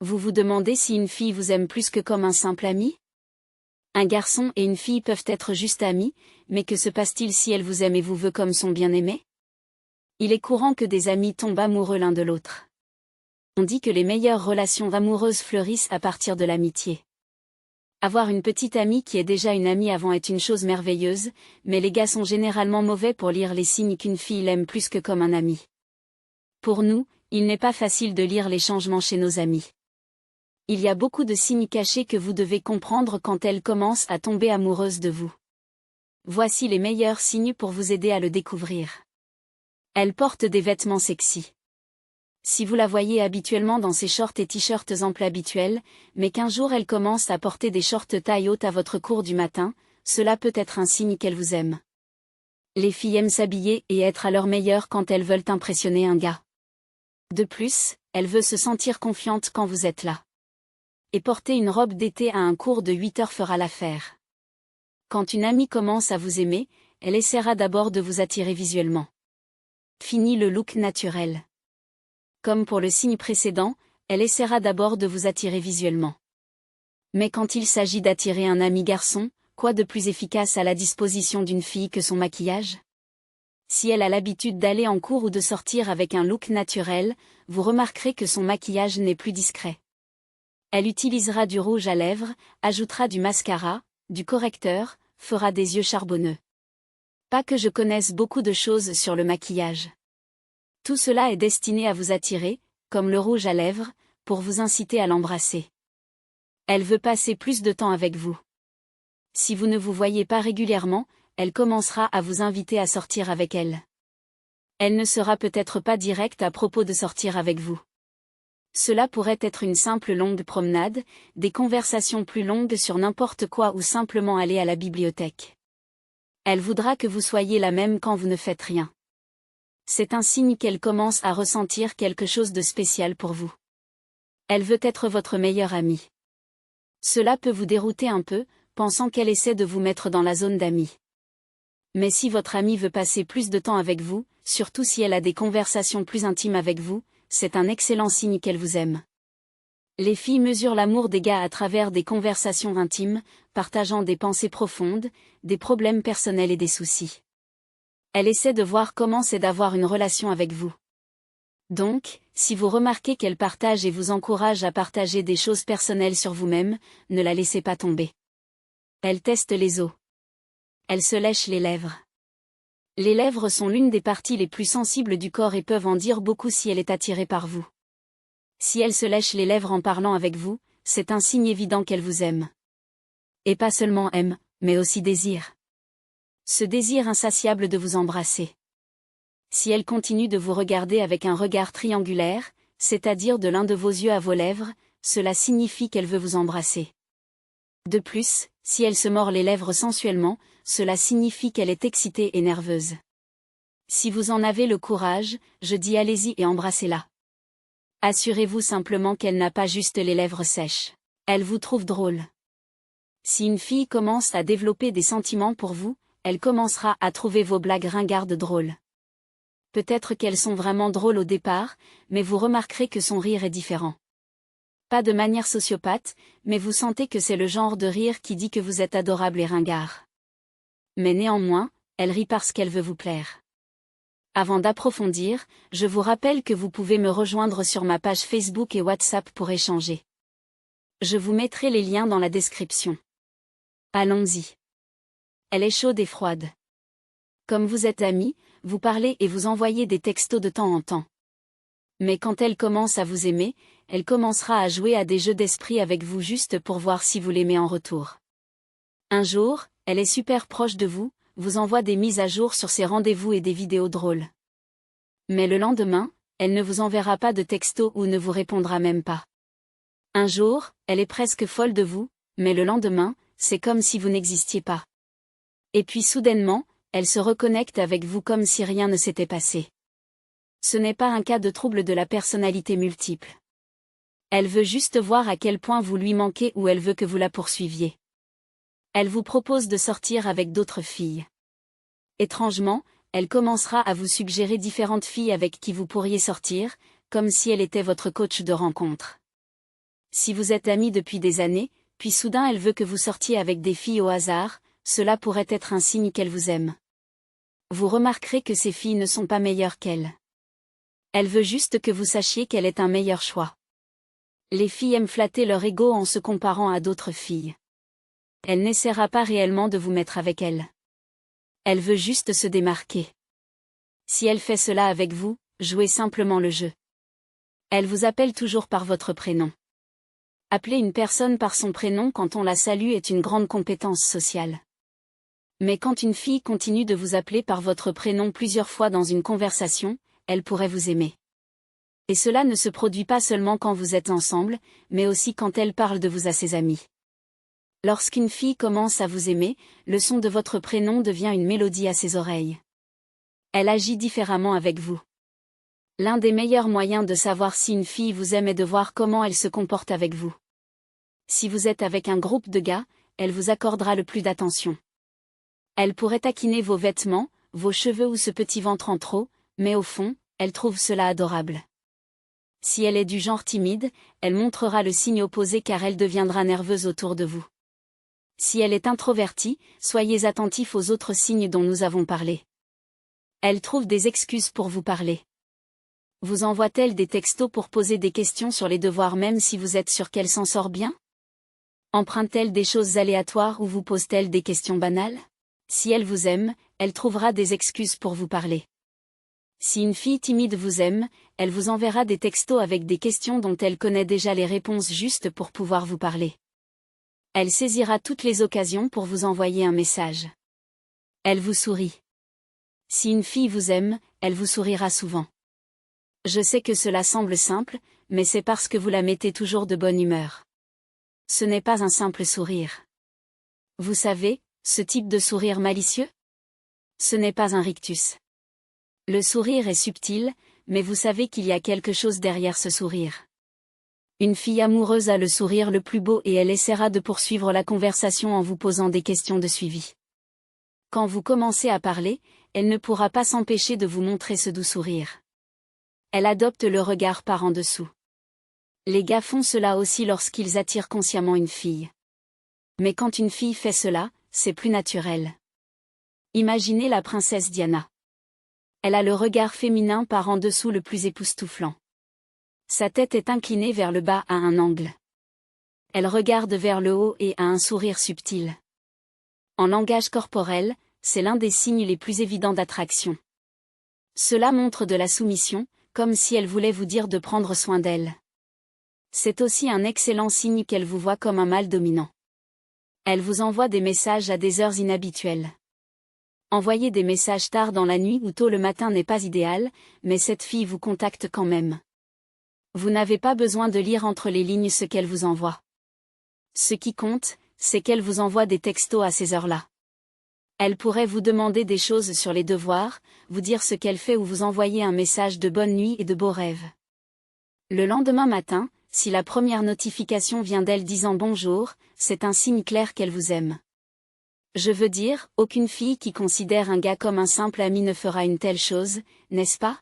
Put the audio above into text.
Vous vous demandez si une fille vous aime plus que comme un simple ami? Un garçon et une fille peuvent être juste amis, mais que se passe-t-il si elle vous aime et vous veut comme son bien-aimé? Il est courant que des amis tombent amoureux l'un de l'autre. On dit que les meilleures relations amoureuses fleurissent à partir de l'amitié. Avoir une petite amie qui est déjà une amie avant est une chose merveilleuse, mais les gars sont généralement mauvais pour lire les signes qu'une fille l'aime plus que comme un ami. Pour nous, il n'est pas facile de lire les changements chez nos amis. Il y a beaucoup de signes cachés que vous devez comprendre quand elle commence à tomber amoureuse de vous. Voici les meilleurs signes pour vous aider à le découvrir. Elle porte des vêtements sexy. Si vous la voyez habituellement dans ses shorts et t-shirts amples habituels, mais qu'un jour elle commence à porter des shorts taille haute à votre cours du matin, cela peut être un signe qu'elle vous aime. Les filles aiment s'habiller et être à leur meilleur quand elles veulent impressionner un gars. De plus, elle veut se sentir confiante quand vous êtes là. Et porter une robe d'été à un cours de 8 heures fera l'affaire. Quand une amie commence à vous aimer, elle essaiera d'abord de vous attirer visuellement. Fini le look naturel. Comme pour le signe précédent, elle essaiera d'abord de vous attirer visuellement. Mais quand il s'agit d'attirer un ami garçon, quoi de plus efficace à la disposition d'une fille que son maquillage? Si elle a l'habitude d'aller en cours ou de sortir avec un look naturel, vous remarquerez que son maquillage n'est plus discret. Elle utilisera du rouge à lèvres, ajoutera du mascara, du correcteur, fera des yeux charbonneux. Pas que je connaisse beaucoup de choses sur le maquillage. Tout cela est destiné à vous attirer, comme le rouge à lèvres, pour vous inciter à l'embrasser. Elle veut passer plus de temps avec vous. Si vous ne vous voyez pas régulièrement, elle commencera à vous inviter à sortir avec elle. Elle ne sera peut-être pas directe à propos de sortir avec vous. Cela pourrait être une simple longue promenade, des conversations plus longues sur n'importe quoi ou simplement aller à la bibliothèque. Elle voudra que vous soyez là même quand vous ne faites rien. C'est un signe qu'elle commence à ressentir quelque chose de spécial pour vous. Elle veut être votre meilleure amie. Cela peut vous dérouter un peu, pensant qu'elle essaie de vous mettre dans la zone d'amis. Mais si votre amie veut passer plus de temps avec vous, surtout si elle a des conversations plus intimes avec vous, c'est un excellent signe qu'elle vous aime. Les filles mesurent l'amour des gars à travers des conversations intimes, partageant des pensées profondes, des problèmes personnels et des soucis. Elle essaie de voir comment c'est d'avoir une relation avec vous. Donc, si vous remarquez qu'elle partage et vous encourage à partager des choses personnelles sur vous-même, ne la laissez pas tomber. Elle teste les os. Elle se lèche les lèvres. Les lèvres sont l'une des parties les plus sensibles du corps et peuvent en dire beaucoup si elle est attirée par vous. Si elle se lèche les lèvres en parlant avec vous, c'est un signe évident qu'elle vous aime. Et pas seulement aime, mais aussi désire. Ce désir insatiable de vous embrasser. Si elle continue de vous regarder avec un regard triangulaire, c'est-à-dire de l'un de vos yeux à vos lèvres, cela signifie qu'elle veut vous embrasser. De plus, si elle se mord les lèvres sensuellement, cela signifie qu'elle est excitée et nerveuse. Si vous en avez le courage, je dis allez-y et embrassez-la. Assurez-vous simplement qu'elle n'a pas juste les lèvres sèches. Elle vous trouve drôle. Si une fille commence à développer des sentiments pour vous, elle commencera à trouver vos blagues ringardes drôles. Peut-être qu'elles sont vraiment drôles au départ, mais vous remarquerez que son rire est différent. Pas de manière sociopathe, mais vous sentez que c'est le genre de rire qui dit que vous êtes adorable et ringard. Mais néanmoins, elle rit parce qu'elle veut vous plaire. Avant d'approfondir, je vous rappelle que vous pouvez me rejoindre sur ma page Facebook et WhatsApp pour échanger. Je vous mettrai les liens dans la description. Allons-y. Elle est chaude et froide. Comme vous êtes amis, vous parlez et vous envoyez des textos de temps en temps. Mais quand elle commence à vous aimer, elle commencera à jouer à des jeux d'esprit avec vous juste pour voir si vous l'aimez en retour. Un jour, elle est super proche de vous, vous envoie des mises à jour sur ses rendez-vous et des vidéos drôles. Mais le lendemain, elle ne vous enverra pas de texto ou ne vous répondra même pas. Un jour, elle est presque folle de vous, mais le lendemain, c'est comme si vous n'existiez pas. Et puis soudainement, elle se reconnecte avec vous comme si rien ne s'était passé. Ce n'est pas un cas de trouble de la personnalité multiple. Elle veut juste voir à quel point vous lui manquez ou elle veut que vous la poursuiviez. Elle vous propose de sortir avec d'autres filles. Étrangement, elle commencera à vous suggérer différentes filles avec qui vous pourriez sortir, comme si elle était votre coach de rencontre. Si vous êtes amis depuis des années, puis soudain elle veut que vous sortiez avec des filles au hasard, cela pourrait être un signe qu'elle vous aime. Vous remarquerez que ces filles ne sont pas meilleures qu'elle. Elle veut juste que vous sachiez qu'elle est un meilleur choix. Les filles aiment flatter leur ego en se comparant à d'autres filles. Elle n'essaiera pas réellement de vous mettre avec elle. Elle veut juste se démarquer. Si elle fait cela avec vous, jouez simplement le jeu. Elle vous appelle toujours par votre prénom. Appeler une personne par son prénom quand on la salue est une grande compétence sociale. Mais quand une fille continue de vous appeler par votre prénom plusieurs fois dans une conversation, elle pourrait vous aimer. Et cela ne se produit pas seulement quand vous êtes ensemble, mais aussi quand elle parle de vous à ses amis. Lorsqu'une fille commence à vous aimer, le son de votre prénom devient une mélodie à ses oreilles. Elle agit différemment avec vous. L'un des meilleurs moyens de savoir si une fille vous aime est de voir comment elle se comporte avec vous. Si vous êtes avec un groupe de gars, elle vous accordera le plus d'attention. Elle pourrait taquiner vos vêtements, vos cheveux ou ce petit ventre en trop, mais au fond, elle trouve cela adorable. Si elle est du genre timide, elle montrera le signe opposé car elle deviendra nerveuse autour de vous. Si elle est introvertie, soyez attentif aux autres signes dont nous avons parlé. Elle trouve des excuses pour vous parler. Vous envoie-t-elle des textos pour poser des questions sur les devoirs même si vous êtes sûr qu'elle s'en sort bien? Emprunte-t-elle des choses aléatoires ou vous pose-t-elle des questions banales? Si elle vous aime, elle trouvera des excuses pour vous parler. Si une fille timide vous aime, elle vous enverra des textos avec des questions dont elle connaît déjà les réponses juste pour pouvoir vous parler. Elle saisira toutes les occasions pour vous envoyer un message. Elle vous sourit. Si une fille vous aime, elle vous sourira souvent. Je sais que cela semble simple, mais c'est parce que vous la mettez toujours de bonne humeur. Ce n'est pas un simple sourire. Vous savez, ce type de sourire malicieux? Ce n'est pas un rictus. Le sourire est subtil, mais vous savez qu'il y a quelque chose derrière ce sourire. Une fille amoureuse a le sourire le plus beau et elle essaiera de poursuivre la conversation en vous posant des questions de suivi. Quand vous commencez à parler, elle ne pourra pas s'empêcher de vous montrer ce doux sourire. Elle adopte le regard par en dessous. Les gars font cela aussi lorsqu'ils attirent consciemment une fille. Mais quand une fille fait cela, c'est plus naturel. Imaginez la princesse Diana. Elle a le regard féminin par en dessous le plus époustouflant. Sa tête est inclinée vers le bas à un angle. Elle regarde vers le haut et a un sourire subtil. En langage corporel, c'est l'un des signes les plus évidents d'attraction. Cela montre de la soumission, comme si elle voulait vous dire de prendre soin d'elle. C'est aussi un excellent signe qu'elle vous voit comme un mâle dominant. Elle vous envoie des messages à des heures inhabituelles. Envoyer des messages tard dans la nuit ou tôt le matin n'est pas idéal, mais cette fille vous contacte quand même. Vous n'avez pas besoin de lire entre les lignes ce qu'elle vous envoie. Ce qui compte, c'est qu'elle vous envoie des textos à ces heures-là. Elle pourrait vous demander des choses sur les devoirs, vous dire ce qu'elle fait ou vous envoyer un message de bonne nuit et de beaux rêves. Le lendemain matin, si la première notification vient d'elle disant bonjour, c'est un signe clair qu'elle vous aime. Je veux dire, aucune fille qui considère un gars comme un simple ami ne fera une telle chose, n'est-ce pas?